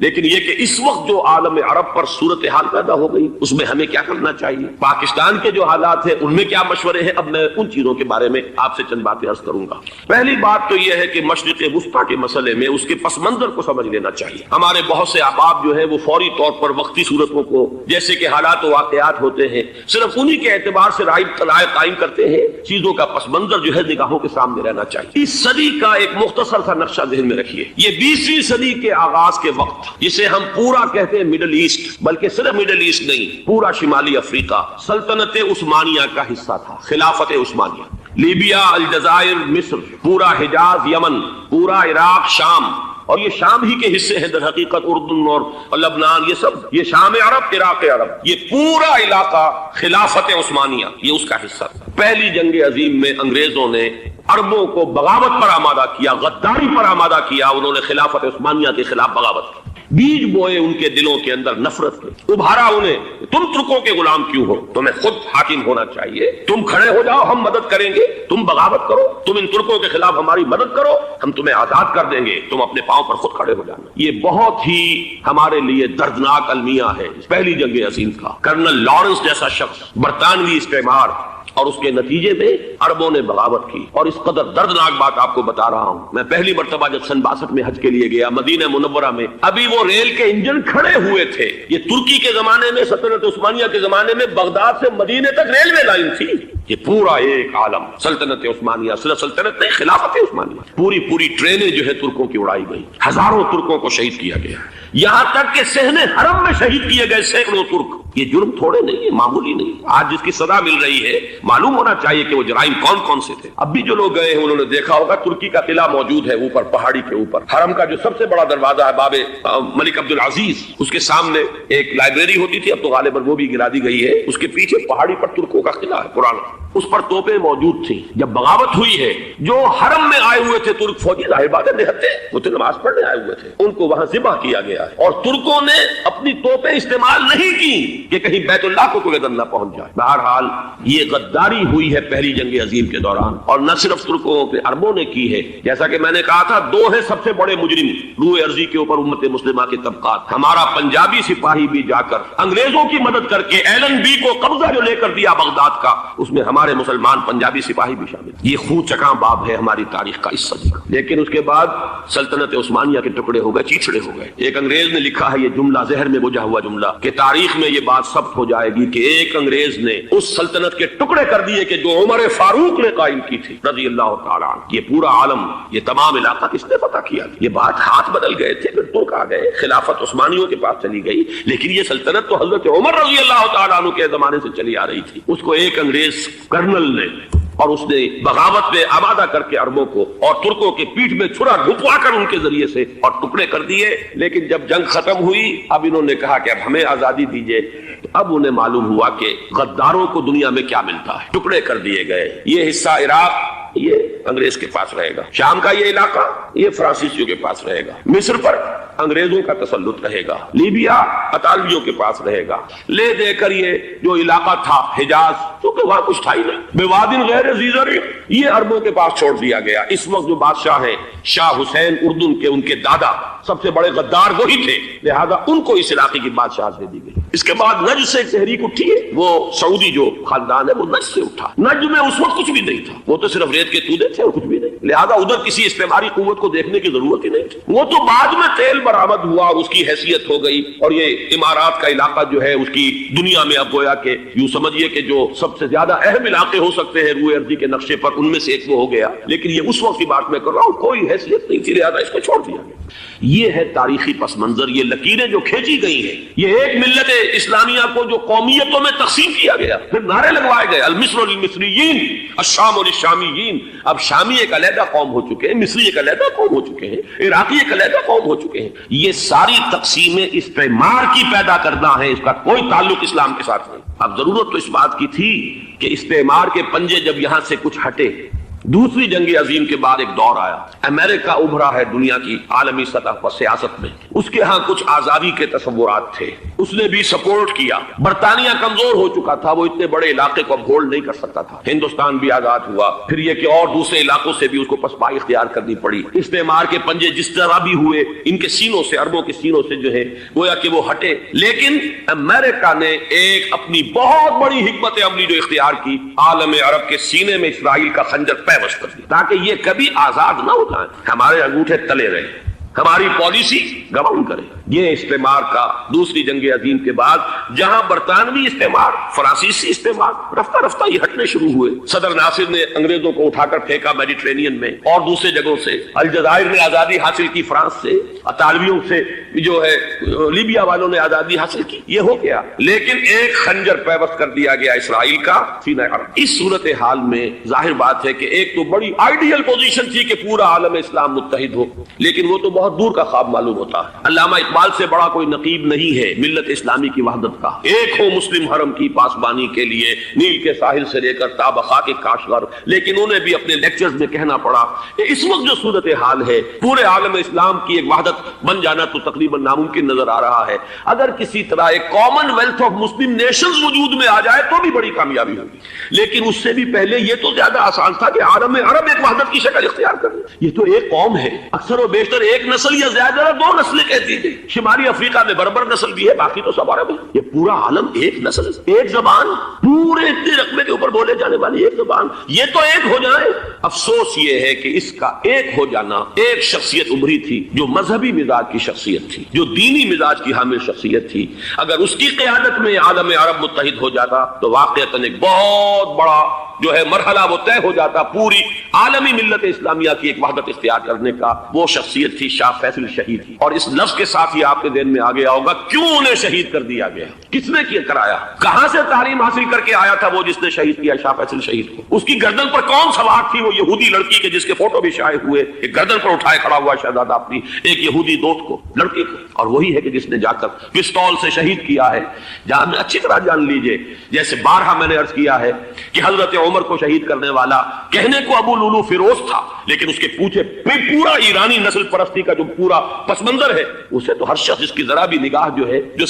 لیکن یہ کہ اس وقت جو عالم عرب پر صورتحال پیدا ہو گئی اس میں ہمیں کیا کرنا چاہیے، پاکستان کے جو حالات ہیں ان میں کیا مشورے ہیں، اب میں ان چیزوں کے بارے میں آپ سے چند باتیں عرض کروں گا۔ پہلی بات تو یہ ہے کہ مشرق وسطیٰ کے مسئلے میں اس کے پس منظر کو سمجھ لینا چاہیے۔ ہمارے بہت سے احباب جو ہیں وہ فوری طور پر وقتی صورتوں کو جیسے کہ حالات و واقعات ہوتے ہیں صرف انہی کے اعتبار سے رائے قائم کرتے ہیں، چیزوں کا پس منظر جو ہے نگاہوں کے سامنے رہنا چاہیے۔ اس صدی کا ایک مختصر سا نقشہ ذہن میں رکھیے، یہ 20ویں صدی کے آغاز کے وقت جسے ہم پورا کہتے ہیں مڈل ایسٹ، بلکہ صرف مڈل ایسٹ نہیں، پورا شمالی افریقہ سلطنت عثمانیہ کا حصہ تھا، خلافت عثمانیہ، لیبیا، الجزائر، مصر، پورا حجاز، یمن، پورا عراق، شام، اور یہ شام ہی کے حصے ہیں در حقیقت اردن اور لبنان، یہ سب یہ شام عرب، عراق عرب، یہ پورا علاقہ خلافت عثمانیہ یہ اس کا حصہ تھا۔ پہلی جنگ عظیم میں انگریزوں نے عربوں کو بغاوت پر آمادہ کیا، غداری پر آمادہ کیا، انہوں نے خلافت عثمانیہ کے خلاف بغاوت کی، بیج بوئے ان کے دلوں کے اندر نفرت کے، ابھارا انہیں تم ترکوں کے غلام کیوں ہو، تمہیں خود حاکم ہونا چاہیے، تم کھڑے ہو جاؤ ہم مدد کریں گے، تم بغاوت کرو، تم ان ترکوں کے خلاف ہماری مدد کرو، ہم تمہیں آزاد کر دیں گے، تم اپنے پاؤں پر خود کھڑے ہو جانا۔ یہ بہت ہی ہمارے لیے دردناک المیہ ہے پہلی جنگ عظیم کا۔ کرنل لارنس جیسا شخص برطانوی استعمار اور اس کے نتیجے میں عربوں نے بغاوت کی، اور اس قدر دردناک بات آپ کو بتا رہا ہوں، میں پہلی مرتبہ جب سن 62 میں حج کے لیے گیا مدینہ منورہ میں، ابھی وہ ریل کے انجن کھڑے ہوئے تھے۔ یہ ترکی کے زمانے میں، سلطنت عثمانیہ کے زمانے میں بغداد سے مدینے تک ریلوے لائن تھی۔ یہ پورا ایک عالم سلطنت عثمانیہ، صرف سلطنت نہیں خلافت عثمانیہ، پوری ٹرینیں جو ہے ترکوں کی اڑائی گئی، ہزاروں ترکوں کو شہید کیا گیا، یہاں تک کہ صحن حرم میں شہید کیے گئے سینکڑوں ترک۔ یہ جرم تھوڑے نہیں ہے، معمولی نہیں۔ آج جس کی سزا مل رہی ہے معلوم ہونا چاہیے کہ وہ جرائم کون کون سے تھے۔ اب بھی جو لوگ گئے ہیں انہوں نے دیکھا ہوگا ترکی کا قلعہ موجود ہے اوپر پہاڑی کے اوپر، حرم کا جو سب سے بڑا دروازہ ہے باب ملک عبدالعزیز، اس کے سامنے ایک لائبریری ہوتی تھی، اب تو غالباً وہ بھی گرا دی گئی ہے، اس کے پیچھے پہاڑی پر ترکوں کا قلعہ ہے پرانا، اس پر توپیں موجود تھیں۔ جب بغاوت ہوئی ہے جو حرم میں آئے ہوئے تھے ترک فوجی، ظاہر بات ہے نہتے، وہ تو نماز پڑھنے آئے ہوئے تھے، ان کو وہاں ذبح کیا گیا ہے، اور ترکوں نے اپنی توپیں استعمال نہیں کی کہ کہیں بیت اللہ کو کوئی نہ پہنچ جائے۔ بہرحال یہ غداری ہوئی ہے پہلی جنگ عظیم کے دوران، اور نہ صرف ترکوں کے عربوں نے کی ہے، جیسا کہ میں نے کہا تھا دو ہیں سب سے بڑے مجرم روئے ارضی کے اوپر امت مسلمہ کے طبقات۔ ہمارا پنجابی سپاہی بھی جا کر انگریزوں کی مدد کر کے ایلن بی کو قبضہ جو لے کر دیا بغداد کا، اس میں ہمارے مسلمان پنجابی سپاہی بھی شامل۔ یہ خون چکاں باب ہے ہماری تاریخ کا اس صدی کا۔ لیکن اس کے بعد سلطنت عثمانیہ کے ٹکڑے ہو گئے، چیچڑے ہو گئے۔ ایک انگریز نے لکھا ہے یہ جملہ، زہر میں بجھا ہوا جملہ، کہ تاریخ میں یہ بات ثبت ہو جائے گی کہ ایک انگریز نے اس سلطنت کے ٹکڑے کر دیے کہ جو عمر فاروق نے قائم کی تھی رضی اللہ تعالیٰ عنہ۔ یہ پورا عالم، یہ تمام علاقہ کس نے فتح کیا؟ یہ بات ہاتھ بدل گئے تھے، پھر ترک آ گئے، خلافت عثمانیوں کے پاس چلی گئی، لیکن یہ سلطنت تو حضرت عمر رضی اللہ تعالیٰ عنہ کے زمانے سے چلی آ رہی تھی۔ اس کو ایک انگریز کرنل نے، اور اس نے بغاوت میں آمادہ کر کے عربوں کو اور ترکوں کے پیٹھ میں چھرا ڈھپوا کر ان کے ذریعے سے اور ٹکڑے کر دیے۔ لیکن جب جنگ ختم ہوئی اب انہوں نے کہا کہ اب ہمیں آزادی دیجیے، تو اب انہیں معلوم ہوا کہ غداروں کو دنیا میں کیا ملتا ہے، ٹکڑے کر دیے گئے۔ یہ حصہ عراق یہ انگریز کے پاس رہے گا، شام کا یہ علاقہ یہ فرانسیسیوں کے پاس رہے گا، مصر پر انگریزوں کا تسلط رہے گا، لیبیا اطالویوں کے پاس رہے گا، لے دے کر یہ جو علاقہ تھا حجاز، کیونکہ وہاں کچھ تھا ہی نہیں، بوادن غیر ذی زرع، یہ عربوں کے پاس چھوڑ دیا گیا۔ اس وقت جو بادشاہ ہیں شاہ حسین اردن کے، ان کے دادا سب سے بڑے غدار وہی تھے، لہذا ان کو اس علاقے کی بادشاہت دے دی گئی۔ اس کے بعد نجد سے ایک تحریک اٹھی ہے، وہ سعودی جو خاندان ہے وہ نجد سے اٹھا۔ نجد میں اس وقت کچھ بھی نہیں تھا، وہ تو صرف ریت کے تودے تھے اور کچھ بھی نہیں، لہذا ادھر کسی استعماری قوت کو دیکھنے کی ضرورت ہی نہیں تھی۔ وہ تو بعد میں تیل برآمد ہوا اور اس کی حیثیت ہو گئی، اور یہ امارات کا علاقہ جو ہے اس کی دنیا میں اب گویا کہ یوں سمجھیے کہ جو سب سے زیادہ اہم علاقے ہو سکتے ہیں روئے ارضی کے نقشے پر، ان میں سے ایک وہ ہو گیا۔ لیکن یہ اس وقت کی بات میں کر رہا ہوں، کوئی حیثیت نہیں تھی، لہذا اس کو چھوڑ دیا گیا۔ یہ ہے تاریخی پس منظر، یہ لکیریں جو کھینچی گئی ہیں، یہ ایک ملت اسلامیہ کو جو قومیتوں میں تقسیم کیا گیا، پھر نعرے لگوائے گئے المصر للمصریین الشام للشامیین۔ اب شامی ایک علیحدہ قوم ہو چکے ہیں، مصری ایک علیحدہ قوم ہو چکے ہیں، عراقی ایک علیحدہ قوم ہو چکے ہیں۔ یہ ساری تقسیمیں استعمار کی پیدا کرنا ہے، اس کا کوئی تعلق اسلام کے ساتھ نہیں۔ اب ضرورت تو اس بات کی تھی کہ استعمار کے پنجے جب یہاں سے کچھ ہٹے، دوسری جنگ عظیم کے بعد ایک دور آیا، امریکہ ابھرا ہے دنیا کی عالمی سطح پر سیاست میں، اس کے ہاں کچھ آزادی کے تصورات تھے، اس نے بھی سپورٹ کیا۔ برطانیہ کمزور ہو چکا تھا، وہ اتنے بڑے علاقے کو اب ہولڈ نہیں کر سکتا تھا، ہندوستان بھی آزاد ہوا، پھر یہ کہ اور دوسرے علاقوں سے بھی اس کو پسپائی اختیار کرنی پڑی، استعمار کے پنجے جس طرح بھی ہوئے ان کے سینوں سے، عربوں کے سینوں سے جو ہے گویا کہ وہ ہٹے، لیکن امریکہ نے ایک اپنی بہت بڑی حکمت عملی جو اختیار کی، عالم عرب کے سینے میں اسرائیل کا خنجر پیوست کر دیا تاکہ یہ کبھی آزاد نہ ہو جائیں، ہمارے انگوٹھے تلے رہے، ہماری پالیسی گراؤنڈ کرے۔ یہ استعمار کا دوسری جنگ عظیم کے بعد جہاں برطانوی استعمار، فرانسیسی استعمار رفتہ رفتہ یہ ہٹنے شروع ہوئے، صدر ناصر نے انگریزوں کو اٹھا کر پھینکا میڈیٹرینین میں اور دوسرے جگہوں سے، الجزائر نے آزادی حاصل کی فرانس سے، اطالویوں سے جو ہے لیبیا والوں نے آزادی حاصل کی، یہ ہو گیا، لیکن ایک خنجر پیوست کر دیا گیا اسرائیل کا سینہ عرب۔ اس صورتحال میں ظاہر بات ہے کہ ایک تو بڑی آئیڈیل پوزیشن تھی کہ پورا عالم اسلام متحد ہو، لیکن وہ تو بہت دور کا خواب معلوم ہوتا ہے۔ علامہ اقبال سے بڑا کوئی نقیب نہیں ہے ملت اسلامی کی وحدت کا، ایک ہو مسلم حرم کی پاسبانی کے لیے نیل کے ساحل سے لے کر تا خاک کاشغر، لیکن انہیں بھی اپنے لیکچرز میں کہنا پڑا کہ اس وقت جو صورتحال ہے پورے عالم اسلام کی ایک وحدت بن جانا تو تقریباً ناممکن نظر آ رہا ہے، اگر کسی طرح ایک common wealth of Muslim nations وجود میں آ جائے تو بھی بڑی کامیابی ہوگی، لیکن اس سے بھی پہلے یہ تو زیادہ آسان تھا کہ عالم عرب ایک وحدت کی شکل اختیار کر لے۔ یہ تو ایک قوم ہے، اکثر و بیشتر ایک نسل یا زیادہ دو نسلیں کہتی تھیں، شمالی افریقہ میں بربر نسل بھی ہے، باقی تو سب عرب ہے، یہ پورا عالم ایک نسل، ایک زبان، پورے اتنے رقبے کے اوپر بولے جانے والی ایک زبان، یہ تو ایک ہو جائے۔ افسوس یہ ہے کہ اس کا ایک ہو جانا، ایک شخصیت ابھری تھی جو مذہبی مزاج کی شخصیت تھی، جو دینی مزاج کی حامل شخصیت تھی، اگر اس کی قیادت میں عالم عرب متحد ہو جاتا تو واقعتاً ایک بہت بڑا جو ہے مرحلہ وہ طے ہو جاتا پوری عالمی ملت اسلامیہ کی ایک وحدت اختیار کرنے کا۔ وہ شخصیت تھی شاہ فیصل شہید، اور اس لفظ کے ساتھ ہی آپ کے ذہن میں آ گیا ہوگا کیوں انہیں شہید کر دیا گیا، کس نے کیا کرایا، کہاں سے تعلیم حاصل کر کے آیا تھا وہ جس نے شہید کیا شاہ فیصل شہید کو، اس کی گردن پر کون سوار تھی، وہ یہودی لڑکی کے جس کے فوٹو بھی شائع ہوئے، ایک گردن پر اٹھائے کھڑا ہوا شہزادہ اپنی ایک یہودی دوست کو، لڑکی کو، اور وہی ہے کہ جس نے جا کر پستول سے شہید کیا ہے۔ جہاں میں اچھی طرح جان لیجئے، جیسے بارہا میں نے عرض کیا ہے کہ حضرت عمر کو شہید کرنے والا کہنے کو ابو لولو فیروز تھا، لیکن اس کے پیچھے پورا ایرانی نسل پرستی کا جو پورا پس منظر ہے، اسے تو ہر شخص جس کی ذرا بھی نگاہ جو ہے جو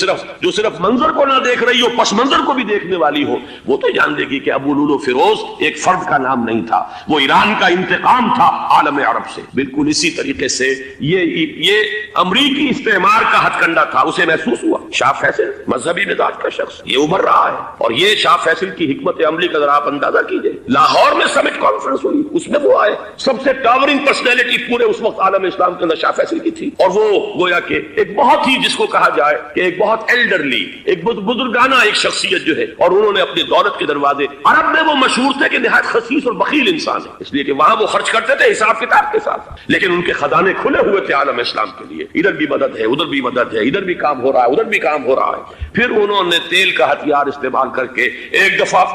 صرف منظر کو نہ دیکھ رہی ہو، پس منظر کو بھی دیکھنے والی ہو، وہ تو جان دے گی کہ ابو لولو فیروز ایک فرد کا نام نہیں تھا، وہ ایران کا انتقام تھا عالم عرب سے۔ بالکل اسی طریقے سے یہ امریکی استعمار کا ہتھ کنڈا تھا، اسے محسوس ہوا۔ شاہ فیصل مذہبی مزاج کا شخص، یہ ابھر رہا ہے، اور یہ شاہ فیصل کی حکمت عملی کا ذرا آپ اندازہ کیجئے۔ لاہور میں سمٹ کانفرنس ہوئی، اس میں وہ آئے، سب سے ٹاورنگ پرسنالٹی پورے اس وقت عالم اسلام کے اندر شاہ فیصل کی تھی، اور وہ گویا کہ ایک بہت ہی جس کو کہا جائے کہ ایک بہت ایلڈرلی، ایک بزرگانہ ایک شخصیت جو ہے، اور انہوں نے اپنی دولت کے دروازے، عرب میں وہ مشہور تھے کہ نہایت خسیس اور بخیل انسان ہے، اس لیے کہ وہاں وہ خرچ کرتے تھے حساب کتاب کے ساتھ، لیکن ان کے خزانے کھلے ہوئے تھے عالم اسلام کے لیے، ادھر بھی مدد ہے، ادھر بھی مدد ہے، ادھر بھی کام ہو رہا ہے، ادھر بھی کام ہو رہا ہے۔ پھر انہوں نے تیل کا ہتھیار استعمال کر کے ایک دفعہ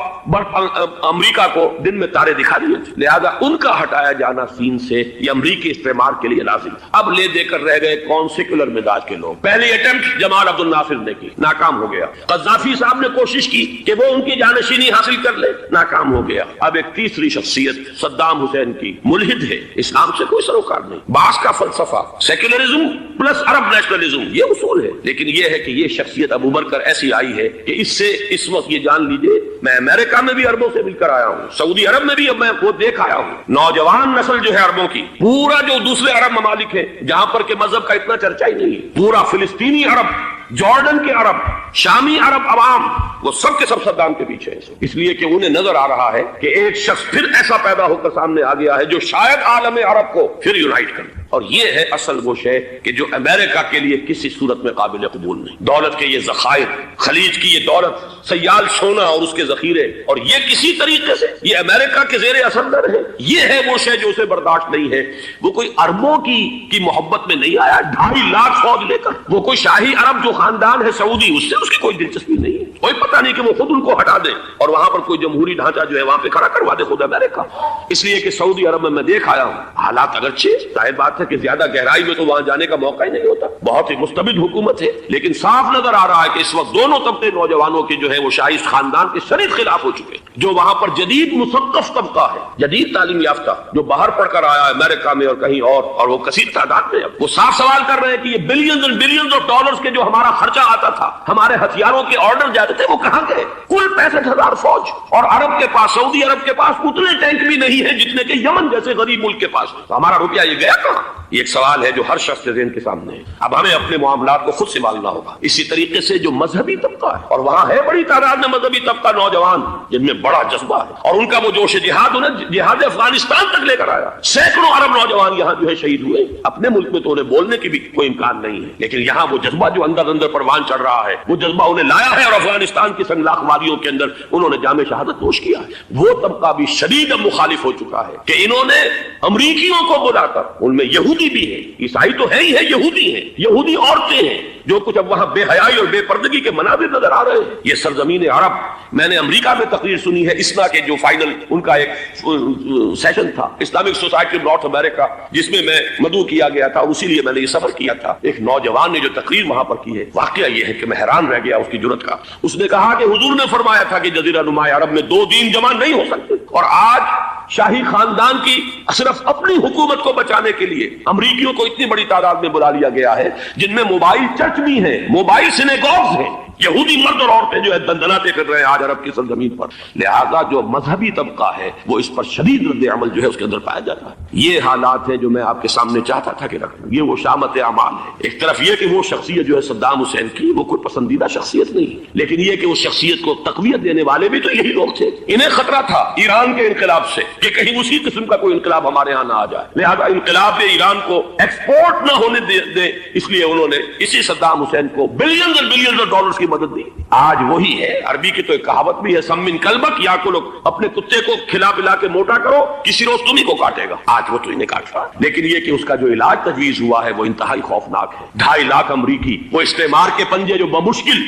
امریکہ کو دن میں تارے دکھا دیے تھے، لہذا ان کا ہٹایا جانا سین سے یہ امریکی استعمار کے لیے لازم تھا۔ اب لے دے کر رہ گئے کون سیکولر مزاج کے لوگ۔ پہلی اٹیمپٹ جمال عبد الناصر نے کی، ناکام ہو گیا۔ قذافی صاحب نے کوشش کی کہ وہ ان کی جانشینی حاصل کر لے، ناکام ہو گیا۔ اب ایک تیسری شخصیت صدام حسین کی، ملحد ہے، اسلام سے کوئی سروکار نہیں، باس کا فلسفہ سیکولرزم پلس عرب نیشنلزم، یہ اصول ہے، لیکن یہ ہے کہ یہ شخصیت ابو بکر ایسی آئی ہے کہ اس سے اس وقت یہ جان لیجئے، میں امریکہ میں بھی عربوں سے مل کر آیا ہوں، سعودی عرب میں بھی اب میں وہ دیکھ آیا ہوں، نوجوان نسل جو ہے عربوں کی، پورا جو دوسرے عرب ممالک ہیں جہاں پر کہ مذہب کا اتنا چرچا ہی نہیں ہے، پورا فلسطینی عرب، جارڈن کے عرب، شامی عرب عوام، وہ سب کے سب صدام کے پیچھے ہیں، اس لیے کہ انہیں نظر آ رہا ہے کہ ایک شخص پھر ایسا پیدا ہو کر سامنے آ گیا ہے جو شاید عالم عرب کو پھر یونائٹ کرے، اور یہ ہے اصل وہ شے کہ جو امریکہ کے لیے کسی صورت میں قابل قبول نہیں۔ دولت کے یہ ذخائر، خلیج کی یہ دولت، سیال سونا اور اس کے ذخیرے، اور یہ کسی طریقے سے یہ امریکہ کے زیر اثر ہے، یہ ہے وہ شے جو اسے برداشت نہیں ہے۔ وہ کوئی عربوں کی محبت میں نہیں آیا 2.5 لاکھ فوج لے کر، وہ کوئی شاہی عرب جو خاندان ہے سعودی، اس سے اس کی کوئی دلچسپی نہیں ہے، کوئی پتہ نہیں کہ وہ خود ان کو ہٹا دے اور وہاں پر کوئی جمہوری ڈھانچہ جو ہے وہاں پہ کھڑا کروا دے خود امریکہ۔ اس لیے کہ سعودی عرب میں دیکھ آیا ہوں، حالات اگرچہ ظاہر بات ہے کہ زیادہ گہرائی میں تو وہاں جانے کا موقع ہی نہیں ہوتا، بہت ہی مستبد حکومت ہے، لیکن صاف نظر آ رہا ہے کہ اس وقت دونوں طبقے نوجوانوں کے جو ہے وہ شاہی خاندان کے شدید خلاف ہو چکے ہیں۔ جو وہاں پر جدید مثقف طبقہ ہے، جدید تعلیم یافتہ، جو باہر پڑھ کر آیا ہے امریکہ میں اور کہیں اور وہ کثیر تعداد میں، وہ صاف سوال کر رہے ہیں کہ یہ بلینز اور بلینز آف ڈالرز کے جو ہمارا خرچہ آتا تھا، ہمارے ہتھیاروں کے آرڈر جاتے تھے، وہ کہاں گئے؟ کل 65,000 فوج، اور عرب کے پاس، سعودی عرب کے پاس اتنے ٹینک بھی نہیں ہیں جتنے کہ یمن جیسے غریب ملک کے پاس، تو ہمارا روپیہ یہ گیا کہاں؟ یہ ایک سوال ہے جو ہر شخص کے ذہن کے سامنے ہے۔ اب ہمیں اپنے معاملات کو خود سنبھالنا ہوگا۔ اسی طریقے سے جو مذہبی طبقہ ہے، اور وہاں ہے بڑی تعداد میں مذہبی طبقہ، نوجوان جن میں بڑا جذبہ ہے، اور ان کا وہ جوش جہاد انہیں جہاد افغانستان تک لے کر آیا۔ سینکڑوں عرب نوجوان یہاں جو ہے شہید ہوئے۔ اپنے ملک میں تو انہیں بولنے کی بھی کوئی امکان نہیں ہے، لیکن یہاں وہ جذبہ جو اندر اندر پروان چڑھ رہا ہے، وہ جذبہ انہیں لایا ہے، اور افغانستان کی سنگلاخ وادیوں کے اندر انہوں نے جام شہادت نوش کیا ہے۔ وہ طبقہ بھی شدید مخالف ہو چکا ہے کہ انہوں نے امریکیوں کو بلا کر، ان میں یہودی بھی ہیں، عیسائی تو ہے ہی ہے، یہودی ہیں، یہودی عورتیں ہیں، جو کچھ اب وہاں بے حیائی اور بے پردگی کے مناظر نظر آ رہے ہیں۔ یہ سرزمین عرب، میں نے امریکہ میں تقریر سنی ہے اسنا کے جو فائنل ان کا ایک سیشن تھا، اسلامک سوسائٹی آف نارتھ امریکہ، جس میں میں مدعو کیا گیا تھا، اور اسی لیے میں نے یہ سفر کیا تھا۔ ایک نوجوان نے جو تقریر وہاں پر کی ہے، واقعہ یہ ہے کہ میں حیران رہ گیا اس کی جرأت کا۔ اس نے کہا کہ حضور نے فرمایا تھا کہ جزیرہ نما عرب میں 2 دین جمع نہیں ہو سکتے، اور آج شاہی خاندان کی صرف اپنی حکومت کو بچانے کے لیے امریکیوں کو اتنی بڑی تعداد میں بلا لیا گیا ہے، جن میں موبائل چرچ بھی ہیں، موبائل سینیگوگز ہیں، یہودی مرد اور عورتیں جو ہے دندناتے پھر رہے ہیں آج عرب کی سرزمین پر۔ لہذا جو مذہبی طبقہ ہے وہ اس پر شدید رد عمل جو ہے اس کے اندر پایا جاتا ہے۔ یہ حالات ہیں جو میں آپ کے سامنے چاہتا تھا کہ رکھوں۔ یہ وہ شامت اعمال ہے۔ ایک طرف یہ کہ وہ شخصیت جو ہے صدام حسین کی، وہ کوئی پسندیدہ شخصیت نہیں، لیکن یہ کہ اس شخصیت کو تقویت دینے والے بھی تو یہی لوگ تھے۔ انہیں خطرہ تھا ایران کے انقلاب سے کہ کہیں اسی قسم کا کوئی انقلاب ہمارے ہاں نہ آ جائے، لہذا انقلاب ایران کو ایکسپورٹ نہ ہونے دے، اس لیے انہوں نے اسی صدام حسین کو بلینز اور بلینز آف ڈالرز کی مدد دی۔ آج وہی ہے، عربی کی تو ایک کہاوت بھی ہے، سمن کلبک یا کو لوگ، اپنے کتے کو کھلا پلا کے موٹا کرو، کسی روز تمہیں کو کاٹے گا۔ آج وہ تو انہیں کاٹ رہا، لیکن یہ کہ اس کا جو علاج تجویز ہوا ہے وہ انتہائی خوفناک ہے۔ 2.5 لاکھ امریکی وہ استعمار کے پنجے جو بمشکل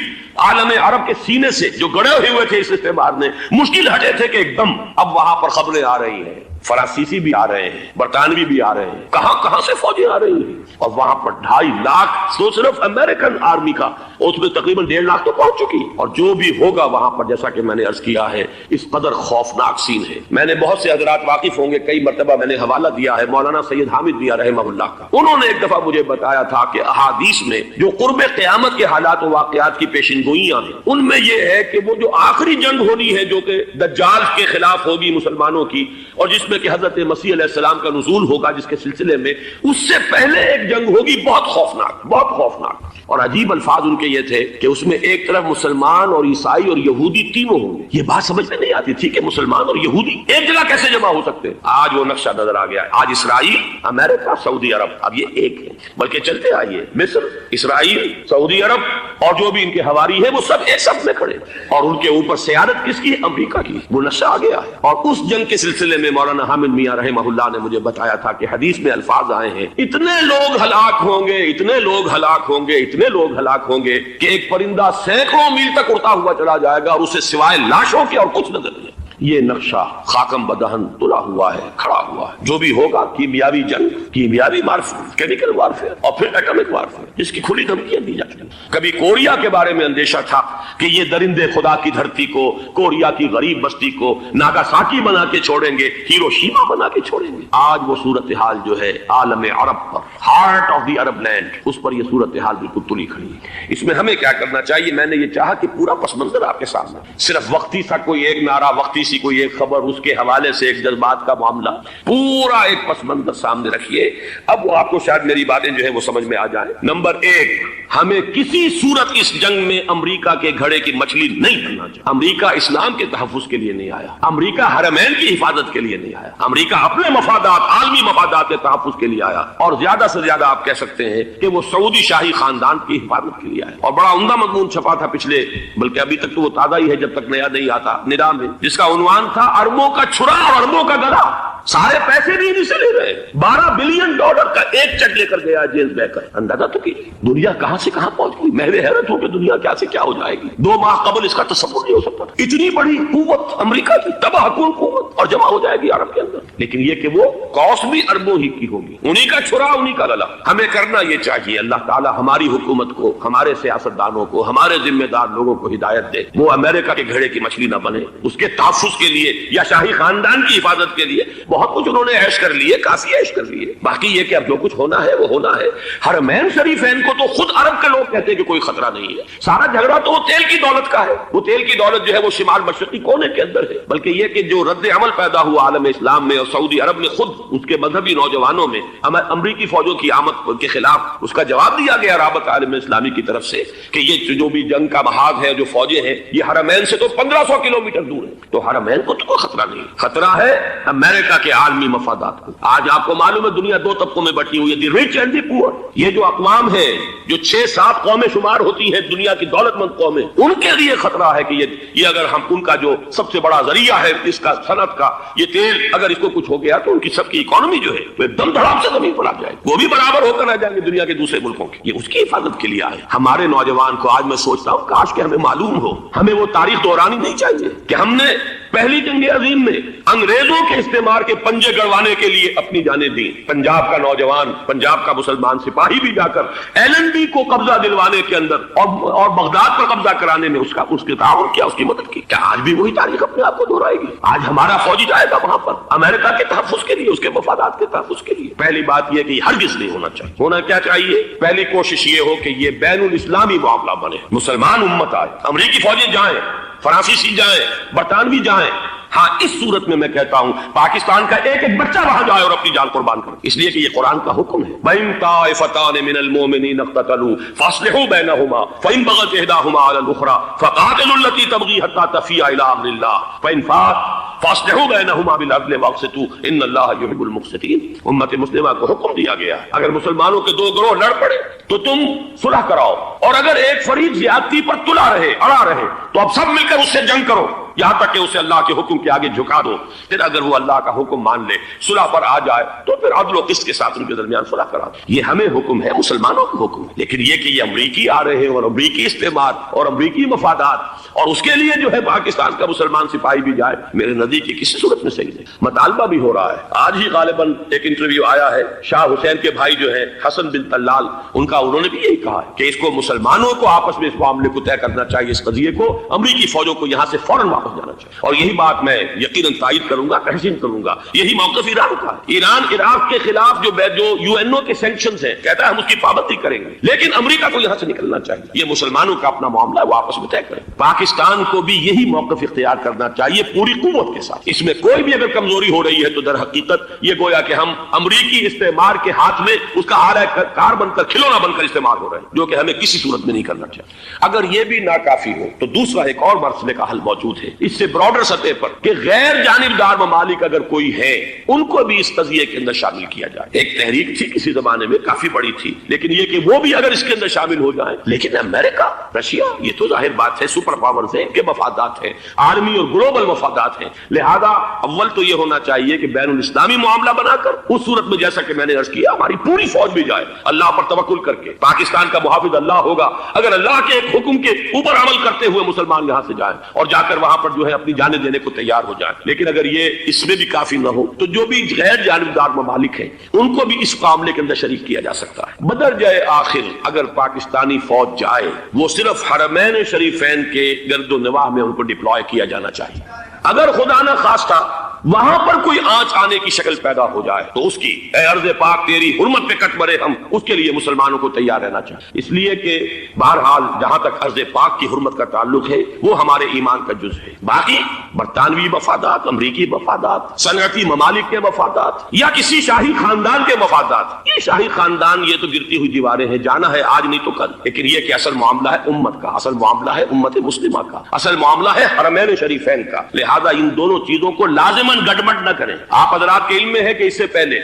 عالم عرب کے سینے سے جو گڑے ہوئے تھے اس استعمار نے، مشکل ہٹے تھے کہ ایک دم اب وہاں پر خبریں آ رہی ہیں، فرانسیسی بھی آ رہے ہیں، برطانوی بھی آ رہے ہیں، کہاں سے فوجیں آ رہی ہیں، اور وہاں پر 2.5 لاکھ تو صرف امریکن آرمی کا، اس میں تقریباً 1.5 لاکھ تو پہنچ چکی، اور جو بھی ہوگا وہاں پر جیسا کہ میں نے عرض کیا ہے اس قدر خوفناک سین ہے۔ میں نے بہت سے حضرات واقف ہوں گے، کئی مرتبہ میں نے حوالہ دیا ہے مولانا سید حامد میاں رحمہ اللہ کا، انہوں نے ایک دفعہ مجھے بتایا تھا کہ احادیث میں جو قرب قیامت کے حالات و واقعات کی پیشن گوئیاں ہیں، ان میں یہ ہے کہ وہ جو آخری جنگ ہونی ہے جو کہ دجال کے خلاف ہوگی مسلمانوں کی، اور جس میں کہ حضرت مسیح علیہ السلام کا نزول ہوگا، جس کے سلسلے میں اس سے پہلے ایک جنگ ہوگی بہت خوفناک، بہت خوفناک، اور عجیب الفاظ ان کے یہ تھے کہ اس میں ایک طرف مسلمان اور عیسائی اور یہودی تینوں ہوں گے۔ یہ بات سمجھ میں نہیں آتی تھی کہ مسلمان اور یہودی ایک جگہ کیسے جمع ہو سکتے ہیں۔ آج وہ نقشہ نظر آ گیا ہے۔ آج اسرائیل، امریکہ، سعودی عرب اب یہ ایک ہے، بلکہ چلتے آئیے مصر، اسرائیل، سعودی عرب اور جو بھی ان کے حواری ہیں وہ سب ایک سب میں کھڑے، اور ان کے اوپر سیادت کس کی ہے؟ امریکہ کی۔ وہ نقشہ آ گیا ہے، اور اس جنگ کے سلسلے میں مولانا حامد میاں رحمہ اللہ نے مجھے بتایا تھا کہ حدیث میں الفاظ آئے ہیں، اتنے لوگ ہلاک ہوں گے، اتنے لوگ ہلاک ہوں گے، اتنے لوگ ہلاک ہوں گے کہ ایک پرندہ سینکڑوں میل تک اڑتا ہوا چلا جائے گا اور اسے سوائے لاشوں کے اور کچھ نظر نہیں۔ یہ نقشہ خاکم بدہن تلا ہوا ہے، کھڑا ہوا ہے۔ جو بھی ہوگا کیمیاوی جنگ، کیمیاوی وارفیئر، کیمیکل وارفیئر، اور پھر ایٹمک وارفیئر، جس کی کھلی دھمکیاں دی جاتی ہیں۔ کبھی کوریا کے بارے میں اندیشہ تھا کہ یہ درندے خدا کی دھرتی کو، کوریا کی غریب بستی کو ناگاساکی بنا کے چھوڑیں گے، ہیروشیما بنا کے چھوڑیں گے۔ آج وہ صورتحال جو ہے عالم عرب پر، heart of the Arab land, اس پر یہ صورتحال بالکل تلی کھڑی ہے۔ اس میں ہمیں کیا کرنا چاہیے؟ میں نے یہ چاہا کہ پورا پس منظر آپ کے سامنے، صرف وقتی سا کوئی ایک نعرہ، وقتی سی کوئی ایک خبر، اس کے حوالے سے ایک جذبات کا معاملہ، پورا ایک پس منظر سامنے رکھیے۔ اب وہ آپ کو شاید میری باتیں جو ہے وہ سمجھ میں آ جائیں۔ نمبر 1، ہمیں کسی صورت اس جنگ میں امریکہ کے گھڑے کی مچھلی نہیں بننا چاہیے۔ امریکہ اسلام کے تحفظ کے لیے نہیں آیا، امریکہ حرمین کی حفاظت کے لیے نہیں آیا، امریکہ اپنے مفادات، عالمی مفادات کے تحفظ کے لیے آیا، اور زیادہ سے زیادہ آپ کہہ سکتے ہیں کہ وہ سعودی شاہی خاندان کی حفاظت کے لیے آیا۔ اور بڑا عمدہ مضمون چھپا تھا پچھلے، بلکہ ابھی تک تو وہ تازہ ہی ہے جب تک نیا نہیں آتا، ندا میں، جس کا عنوان تھا اربوں کا چھرا اور اربوں کا گلا۔ سارے پیسے بھی انہیں سے لے رہے ہیں. $12 بلین کا ایک چیک لے کر گیا جیمز بیکر. اندازہ تو کیجیے دنیا کہاں سے کہاں پہنچ گئی. محو حیرت ہو کہ دنیا کیا سے کیا ہو جائے گی. 2 ماہ قبل اس کا تصور نہیں ہو سکتا. اتنی بڑی قوت امریکہ کی تباہ کن قوت اور جمع ہو جائے گی عرب کے اندر. لیکن یہ کہ وہ کاسٹ بھی اربوں ہی کی ہوگی. انہی کا چھرا انہی کا للا. ہمیں کرنا یہ چاہیے اللہ تعالی ہماری حکومت کو, ہمارے سیاستدانوں کو, ہمارے ذمہ دار لوگوں کو ہدایت دے. وہ امریکہ کے گھڑے کی مچھلی نہ بنے. اس کے تحفظ کے لیے یا شاہی خاندان کی حفاظت کے لیے بہت کچھ انہوں نے عیش کر لیے, کافی عیش کر لیے. باقی یہ کہ اب جو کچھ ہونا ہے وہ ہونا ہے. حرمین شریفین کو تو خود عرب کے لوگ کہتے ہیں کہ کوئی خطرہ نہیں ہے. سارا جھگڑا تو وہ تیل کی دولت کا ہے. وہ تیل کی دولت جو ہے وہ شمال مشرقی کونے کے اندر ہے. بلکہ یہ کہ جو رد عمل پیدا ہوا عالم اسلام میں اور سعودی عرب میں خود اس کے مذہبی نوجوانوں میں امریکی فوجوں کی آمد کے خلاف اس کا جواب دیا گیا رابطہ عالم اسلامی کی طرف سے کہ یہ جو بھی جنگ کا محاذ ہے, جو فوجیں ہیں, یہ حرمین سے تو 1500 کلومیٹر دور ہے. تو حرمین کو تو کوئی خطرہ نہیں. خطرہ ہے امریکہ کے عالمی مفادات کو. آج آپ کو معلوم ہے دنیا 2 طبقوں میں بٹی ہوئی ہے, دی رچ اینڈ دی پور. یہ جو اقوام ہے جو 6-7 قومیں شمار ہوتی ہیں دنیا کی دولت مند قومیں, ان کے لیے خطرہ ہے کہ یہ اگر ہم ان کا جو سب سے بڑا ذریعہ ہے اس کا صنعت کا یہ تیل, اگر اس کو کچھ ہو گیا تو ان کی سب کی اکانومی جو ہے وہ دم دھڑام سے زمین پر آ جائے. وہ بھی برابر ہو کر آ جائیں گے دنیا کے دوسرے ملکوں کے. یہ اس کی حفاظت کے لیے آئے. ہمارے نوجوان کو آج میں سوچتا ہوں کاش کہ ہمیں معلوم ہو, ہمیں وہ تاریخ دہرانی نہیں چاہیے کہ ہم نے پہلی جنگ عظیم میں انگریزوں کے استعمار کے پنجے گڑوانے کے لیے اپنی جانیں دی. پنجاب کا نوجوان, پنجاب کا مسلمان سپاہی بھی جا کر LND کو قبضہ دلوانے کے اندر اور بغداد پر قبضہ کرانے میں اس کے تعاون کیا, اس کی مدد کی. کیا آج بھی وہی تاریخ اپنے آپ کو دہرائے گی؟ آج ہمارا فوجی جائے گا وہاں پر امریکہ کے تحفظ کے لیے, اس کے مفادات کے تحفظ کے لیے. پہلی بات یہ کہ ہرگز نہیں ہونا چاہیے. ہونا کیا چاہیے؟ پہلی کوشش یہ ہو کہ یہ بین الاسلامی معاملہ بنے, مسلمان امت آئے, امریکی فوجی جائیں, فرانسیسی جائیں, برطانوی جائیں. ہاں اس صورت میں کہتا ہوں پاکستان کا ایک ایک بچہ وہاں جائے اور اپنی جان قربان کرے, اس لیے کہ یہ قرآن کا حکم ہے. وَإِن طَائِفَتَانِ مِنَ الْمُؤْمِنِينَ اقْتَتَلُوا فَأَصْلِحُوا بَيْنَهُمَا فَإِن بَغَتْ إِحْدَاهُمَا عَلَى الْأُخْرَى فَقَاتِلُوا الَّتِي تَبْغِي حَتَّى تَفِيءَ إِلَى أَمْرِ اللَّهِ فَإِن فَاءَتْ فَأَصْلِحُوا بَيْنَهُمَا بِالْعَدْلِ وَأَقْسِطُوا إِنَّ اللَّهَ يُحِبُّ الْمُقْسِطِينَ. امت مسلمہ کو حکم دیا گیا ہے اگر مسلمانوں کے 2 گروہ لڑ پڑے تو تم صلح کراؤ, اور اگر ایک فریق زیادتی پر تلا رہے, اڑا رہے, تو اب سب مل کر اس سے جنگ کرو یہاں تک کہ اسے اللہ کے حکم کے آگے جھکا دو. پھر اگر وہ اللہ کا حکم مان لے, صلح پر آ جائے, تو پھر عدل و قسط کے ساتھ ان کے درمیان صلح کرا دو. یہ ہمیں حکم ہے, مسلمانوں کا حکم ہے. لیکن یہ کہ یہ امریکی آ رہے ہیں اور امریکی استعمار اور امریکی مفادات, اور اس کے لیے جو ہے پاکستان کا مسلمان سپاہی بھی جائے, میرے نزدیک کی کسی صورت میں صحیح نہیں. مطالبہ بھی ہو رہا ہے. آج ہی غالباً ایک انٹرویو آیا ہے, شاہ حسین کے بھائی جو ہیں حسن بن طلال, انہوں نے بھی یہی کہا ہے کہ اس کو مسلمانوں کو آپس میں اس معاملے کو طے کرنا چاہیے, اس قضیے کو امریکی فوجوں کو یہاں سے فوراً واپس جانا چاہیے. اور یہی بات میں یقیناً تائید کروں گا, تحسین کروں گا. یہی موقف ایران کا ہے. ایران عراق کے خلاف جو UNO کے سینکشنز ہیں کہتا ہے ہم اس کی پابندی کریں گے, لیکن امریکہ کو یہاں سے نکلنا چاہیے. یہ مسلمانوں کا اپنا معاملہ ہے, وہ آپس میں طے کریں. پاکستان کو بھی یہی موقف اختیار کرنا چاہیے پوری قوت کے ساتھ. اس میں کوئی بھی اگر کمزوری ہو رہی ہے تو در حقیقت یہ گویا کہ ہم امریکی استعمار کے ہاتھ میں اس کا آلہ کار بن کر, کھلونا بن کر استعمال ہو رہے ہیں, جو کہ ہمیں کسی صورت میں نہیں کرنا چاہیے. اگر یہ بھی ناکافی ہو تو دوسرا ایک اور مسئلے کا حل موجود ہے اس سے براڈر سطح پر, کہ غیر جانبدار ممالک اگر کوئی ہے ان کو بھی اس قضیے کے اندر شامل کیا جائے. ایک تحریک تھی کسی زمانے میں, کافی بڑی تھی, لیکن یہ کہ وہ بھی اگر اس کے اندر شامل ہو جائیں. لیکن امریکہ, رشیا, یہ تو ظاہر بات ہے سپر پاورز ہیں, ان کے مفادات ہیں, عالمی اور گلوبل مفادات ہیں. لہذا اول تو یہ ہونا چاہیے کہ بین الاسلامی معاملہ بنا کر, اس صورت میں جیسا کہ میں نے عرض کیا ہماری پوری فوج بھی جائے اللہ پر توکل کر کے. پاکستان کا محافظ اللہ ہوگا, اگر اللہ کے ایک حکم کے اوپر عمل کرتے ہوئے مسلمان یہاں سے جائیں اور جا کر وہاں پر جو ہے اپنی جانیں دینے کو تیار ہو جائیں. لیکن اگر یہ اس میں بھی کافی نہ ہو تو جو بھی غیر جانبدار ممالک ہیں ان کو بھی اس معاملے کے اندر شریک کیا جا سکتا ہے. بدرجۂ آخر اگر پاکستانی فوج جائے وہ صرف حرمین شریفین کے گرد و نواح میں ان کو ڈپلوائے کیا جانا چاہیے. اگر خدا نہ خواستہ وہاں پر کوئی آنچ آنے کی شکل پیدا ہو جائے تو اس کی, اے ارض پاک تیری حرمت پہ کٹ مرے ہم, اس کے لیے مسلمانوں کو تیار رہنا چاہیے. اس لیے کہ بہرحال جہاں تک ارض پاک کی حرمت کا تعلق ہے وہ ہمارے ایمان کا جز ہے. باقی برطانوی مفادات, امریکی مفادات, صنعتی ممالک کے مفادات یا کسی شاہی خاندان کے مفادات, یہ شاہی خاندان یہ تو گرتی ہوئی دیواریں ہیں, جانا ہے آج نہیں تو کل. لیکن یہ کہ اصل معاملہ ہے امت کا, اصل معاملہ ہے امت مسلمہ کا, اصل معاملہ ہے حرمین شریفین کا. لہذا ان دونوں چیزوں کو لازم دشمن گڑبڑ نہ کریں. آپ حضرات کے علم میں ہے کہ اس سے پہلے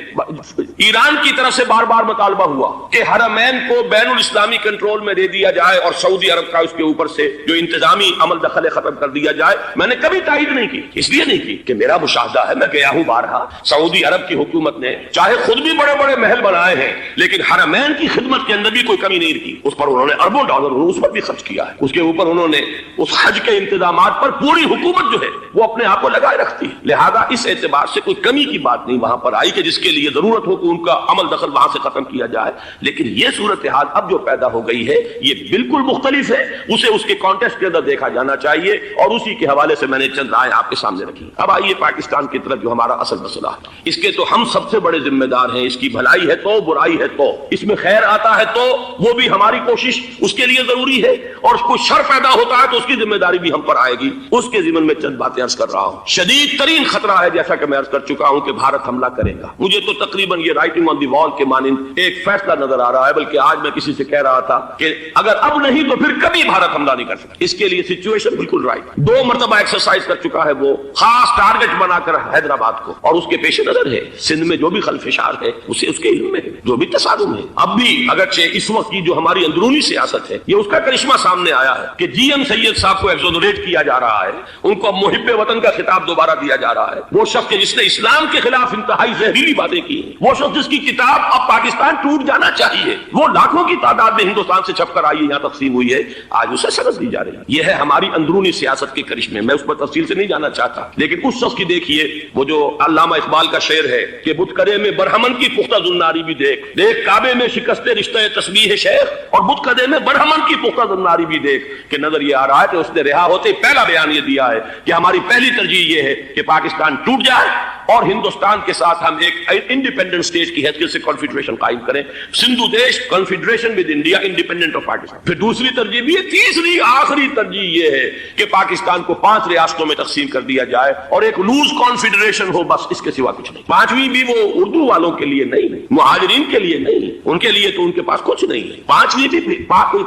ایران کی طرف سے بار بار مطالبہ ہوا کہ حرمین کو بین الاسلامی کنٹرول میں دے دیا جائے اور سعودی عرب کا اس کے اوپر سے جو انتظامی عمل دخل ختم کر دیا جائے. میں نے کبھی تائید نہیں کی, اس لیے نہیں کی کہ میرا مشاہدہ ہے, میں گیا ہوں بارہا, سعودی عرب کی حکومت نے چاہے خود بھی بڑے بڑے محل بنائے ہیں لیکن حرمین کی خدمت کے اندر بھی کوئی کمی نہیں کی. اس پر انہوں نے اربوں ڈالر اس پر بھی خرچ کیا ہے. اس کے اوپر انہوں نے اس حج کے انتظامات پر پوری حکومت جو ہے وہ اپنے آپ کو لگائے رکھتی ہے. لہذا اس اعتبار سے کوئی کمی کی بات نہیں وہاں پر آئی کہ جس کے لیے ضرورت ہو کہ ان کا عمل دخل وہاں سے ختم کیا جائے. لیکن یہ صورتحال اب جو پیدا ہو گئی ہے یہ بالکل مختلف ہے, اسے اس کے کانٹیکسٹ کے اندر دیکھا جانا چاہیے اور اسی کے حوالے سے میں نے چند رائے آپ کے سامنے رکھی. اب آئیے پاکستان کی طرف جو ہمارا اصل مسئلہ ہے, اس کے تو ہم سب سے بڑے ذمہ دار ہیں. اس کی بھلائی ہے تو, برائی ہے تو, اس میں خیر آتا ہے تو وہ بھی ہماری کوشش اس کے لیے ضروری ہے, اور کوئی شر پیدا ہوتا ہے تو اس کی ذمہ داری بھی ہم پر آئے گی. اس کے ضمن میں چند باتیں عرض کر رہا ہوں. شدید ترین خطرہ ہے جیسا کہ میں عرض کر چکا ہوں کہ بھارت حملہ کرے گا. مجھے تو تقریباً یہ رائٹنگ آن دی وال کے مانند ایک فیصلہ نظر آ رہا ہے, بلکہ آج میں کسی سے کہہ رہا تھا کہ اگر اب نہیں تو پھر کبھی بھارت حملہ نہیں کر سکتا. اس کے لیے سچویشن بالکل رائٹ. 2 مرتبہ ایکسرسائز کر چکا ہے وہ خاص ٹارگٹ بنا کر حیدرآباد کو, اور اس کے پیش نظر ہے سندھ میں جو بھی خلفشار ہے اسے اس کے علم میں ہے, جو بھی تصادم ہے. اب بھی اگرچہ اس وقت کی جو ہماری اندرونی سیاست ہے یہ اس کا کرشمہ سامنے آیا ہے کہ جی ایم سید صاحب کو ایگزونریٹ کیا جا رہا ہے, ان کو محب وطن کا خطاب دوبارہ دیا جا رہا ہے. وہ شخص جس نے اسلام کے خلاف انتہائی زہریلی باتیں کی ہیں, وہ شخص جس کی کتاب اب پاکستان ٹوٹ جانا چاہیے, وہ لاکھوں کی تعداد میں ہندوستان سے چھپ کر آئی یہاں تقسیم ہوئی ہے, آج اسے سند دی جا رہی ہے. یہ ہے ہماری اندرونی سیاست کے کرشمے. میں اس پر تفصیل سے نہیں جانا چاہتا, لیکن اس شخص کی دیکھیے وہ جو علامہ اقبال کا شعر ہے کہ بت کرے میں برہمن کی پختہ زناری بھی دیکھ, دیکھ کعبے میں شکست رشتہ تسبیح شیخ, اور بت کرے میں برہمن کی پختہ زناری بھی دیکھ. کہ نظر یہ آ رہا ہے کہ اس نے رہا ہوتے پہلا بیان یہ دیا ہے کہ ہماری پہلی ترجیح یہ ہے کہ پاکستان ٹوٹ جائے اور ہندوستان کے ساتھ ہم ایک انڈیپینڈنٹ اسٹیٹ کی حیثیت سے کنفیڈریشن قائم کریں. سندھو دیش confederation with India independent of Pakistan. پھر دوسری ترجیح بھی ہے, تیسری آخری ترجیح یہ ہے کہ پاکستان کو 5 ریاستوں میں تقسیم کر دیا جائے اور ایک لوز کنفیڈریشن ہو, بس اس کے سوا کچھ نہیں. 5ویں بھی وہ اردو والوں کے لیے نہیں, مہاجرین کے لیے نہیں, ان کے لیے تو ان کے پاس کچھ نہیں ہے. 5ویں بھی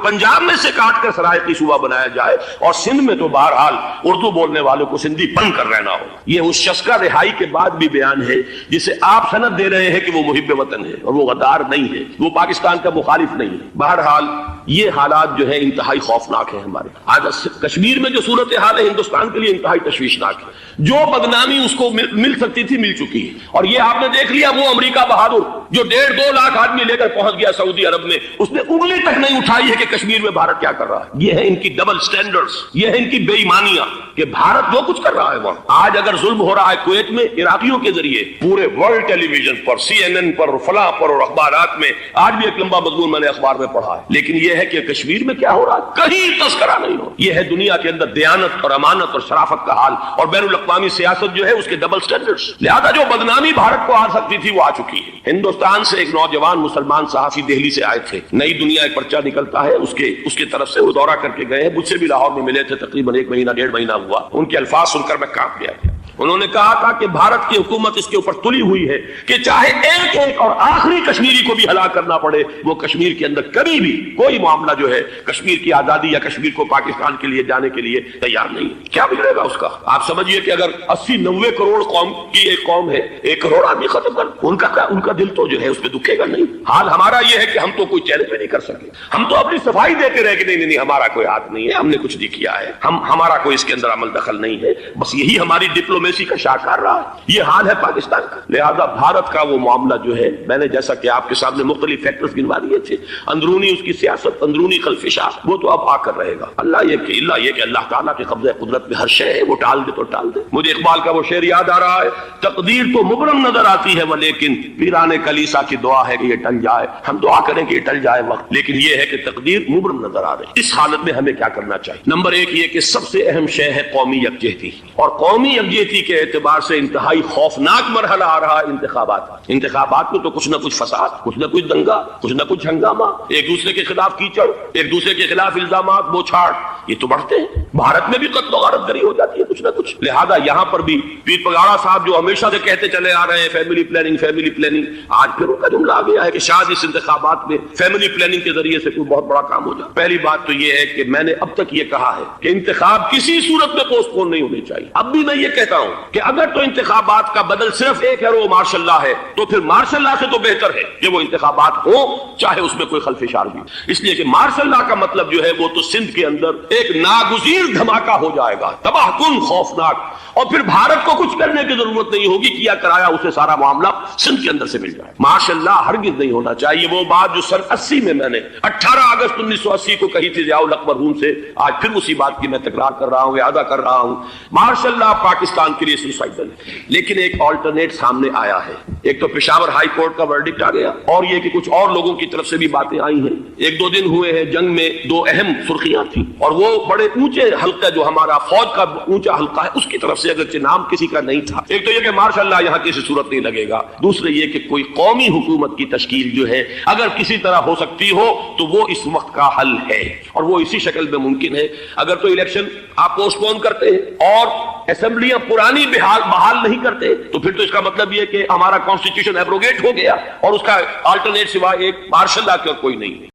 پنجاب میں سے کاٹ کر سرائیکی صوبہ بنایا جائے اور سندھ میں تو بہرحال اردو بولنے والوں کو سندھی بن کر رہنا ہو. یہ اس شخص کا رہائی کے بعد بھی بیان ہے جسے آپ سند دے رہے ہیں کہ وہ محب وطن ہے, اور وہ غدار نہیں ہے, وہ پاکستان کا مخالف نہیں ہے. بہرحال یہ حالات جو ہے انتہائی خوفناک ہیں ہمارے. آج کشمیر میں جو صورتحال ہے ہندوستان کے لیے انتہائی تشویشناک ہے. جو بدنامی اس کو مل سکتی تھی مل چکی ہے, اور یہ آپ نے دیکھ لیا وہ امریکہ بہادر جو 1.5-2 لاکھ آدمی لے کر پہنچ گیا سعودی عرب میں, اس نے انگلی تک نہیں اٹھائی ہے کہ کشمیر میں بھارت کیا کر رہا ہے. یہ ہے ان کی ڈبل سٹینڈرڈز, یہ ہے ان کی بے ایمانیاں کہ بھارت جو کچھ کر رہا ہے وہاں. آج اگر ظلم ہو رہا ہے کویت میں عراقیوں کے ذریعے, پورے ورلڈ ٹیلی ویژن پر, CNN پر, فلاں پر اور اخبارات میں, آج بھی ایک لمبا مضمون میں نے اخبار میں پڑھا ہے. لیکن یہ ہے کہ کشمیر میں کیا ہو رہا ہے کہیں تذکرہ نہیں ہو. یہ ہے دنیا کے اندر دیانت اور امانت اور شرافت کا حال, اور بین الاقوامی سیاست جو ہے اس کے ڈبل سٹینڈرڈز. لہذا جو بدنامی بھارت کو آ سکتی تھی وہ آ چکی ہے. ہندوستان سے ایک نوجوان مسلمان صحافی دہلی سے آئے تھے, نئی دنیا ایک پرچہ نکلتا ہے اس کے طرف سے, وہ دورہ کر کے گئے ہیں, مجھ سے بھی لاہور میں ملے تھے, تقریباً 1 مہینہ 1.5 مہینہ ہوا. ان کے الفاظ سن کر میں کانپ گیا. انہوں نے کہا تھا کہ بھارت کی حکومت اس کے اوپر تلی ہوئی ہے کہ چاہے ایک ایک اور آخری کشمیری کو بھی ہلاک کرنا پڑے, وہ کشمیر کے اندر کبھی بھی کوئی معاملہ جو ہے کشمیر کی آزادی یا کشمیر کو پاکستان کے لیے جانے کے لیے تیار نہیں. کیا بگڑے گا اس کا؟ آپ سمجھیے کہ اگر 80-90 کروڑ قوم کی ایک قوم ہے, 1 کروڑ آدمی ختم کر, ان کا دل تو جو ہے اس پہ دکھے گا نہیں. حال ہمارا یہ ہے کہ ہم تو کوئی چیلنج بھی نہیں کر سکے, ہم تو اپنی صفائی دیتے رہے کہ نہیں ہمارا کوئی ہاتھ نہیں ہے, ہم نے کچھ نہیں کیا ہے, ہمارا کوئی اس کے اندر عمل دخل نہیں ہے. بس یہی ہماری ڈپلومیسی کا شاہکار رہا ہے. یہ حال ہے پاکستان کا. لہذا بھارت کا وہ معاملہ جو ہے, میں نے جیسا کہ آپ کے سامنے مختلف فیکٹرز گنوا دیے تھے, اندرونی اس کی سیاست, اندرونی خلفشات, وہ تو اب آ کر رہے گا. اللہ یہ کہ اللہ تعالیٰ کے قبضہ قدرت میں ہر شے ہے, وہ ٹال دے تو ٹال دے. مجھے اقبال کا وہ شعر یاد آ رہا ہے, تقدیر تو مبرم نظر آتی ہے ولیکن پیران کلیسا کی دعا ہے کہ یہ ٹل جائے. ہم دعا کریں کہ یہ ٹل جائے وقت, لیکن یہ ہے کہ تقدیر مبرم نظر آ رہی. اس حالت میں ہمیں کیا کرنا چاہیے؟ نمبر 1 یہ کہ سب سے اہم شے ہے قومی یکجہتی, اور قومی یکجہتی کے اعتبار سے انتہائی خوفناک مرحلہ آ رہا ہے انتخابات. انتخابات میں تو کچھ نہ کچھ فساد, کچھ نہ کچھ دنگا, کچھ نہ کچھ ہنگامہ, ایک دوسرے کے خلاف کیچڑ, ایک دوسرے کے خلاف الزامات, بوچھاڑ. یہ تو بڑھتے ہیں. بھارت میں بھی قتل و غارت گری ہو جاتی ہے کچھ نہ کچھ. لہذا یہاں پر بھی پیر پگاڑا صاحب جو ہمیشہ سے کہتے چلے آ رہے ہیں فیملی پلاننگ, آج پھر ان کا جملہ آ گیا ہے کہ شاید اس انتخابات میں فیملی پلاننگ کے ذریعے سے کوئی بہت بڑا کام ہو جائے. پہلی بات تو یہ ہے کہ میں نے اب تک یہ کہا ہے کہ انتخاب کسی صورت میں پوسٹ پون نہیں ہونے چاہیے. اب بھی میں یہ کہتا ہوں کہ اگر تو انتخابات کا بدل صرف ایک ہے اور وہ مارشل لا ہے, تو پھر مارشل لا سے تو بہتر ہے کہ وہ انتخابات ہوں چاہے اس میں کوئی خلفشار بھی. اس لیے کہ مارشل لا کا مطلب جو ہے وہ تو سندھ کے اندر ایک ناگزیر دھماکہ ہو جائے گا, تباہ کن, خوفناک, اور پھر بھارت کو کچھ کرنے کی ضرورت نہیں ہوگی, کیا کرایا اسے سارا معاملہ سندھ کے اندر سے مل جائے. ماشاء اللہ ہرگز نہیں ہونا چاہیے. وہ بات جو سن 80 میں نے 18 اگست 1980 کو کہی تھی ضیاء الحق مرحوم سے, آج پھر اسی بات کی میں تکرار کر رہا ہوں, اعادہ کر رہا ہوں. ماشاء اللہ پاکستان کے لیے سوسائڈل ہے, لیکن ایک آلٹرنیٹ سامنے آیا ہے. ایک تو پشاور ہائی کورٹ کا ورڈکٹ آ گیا, اور یہ کہ کچھ اور لوگوں کی طرف سے بھی باتیں آئی ہیں. 1-2 دن ہوئے ہیں, جنگ میں 2 اہم سرخیاں تھیں, اور وہ بڑے اونچے حلقہ جو ہمارا فوج کا اونچا حلقہ ہے اس کی طرف سے اگرچہ نام کسی کا نہیں تھا. ایک تو یہ کہ ماشاء اللہ یہاں کسی صورت نہیں لگے گا. دوسرے یہ کہ کوئی قومی حکومت کی تشکیل جو ہے اگر کسی طرح ہو سکتی ہو تو وہ اس وقت کا حل ہے, اور وہ اسی شکل میں ممکن ہے. اگر تو الیکشن آپ پوسٹ پون کرتے ہیں اور اسمبلیاں پرانی بحال نہیں کرتے, تو پھر تو اس کا مطلب یہ کہ ہمارا کانسٹیٹیوشن ایبروگیٹ ہو گیا, اور اس کا آلٹرنیٹ سوائے ایک مارشل لا کے کوئی نہیں ہے.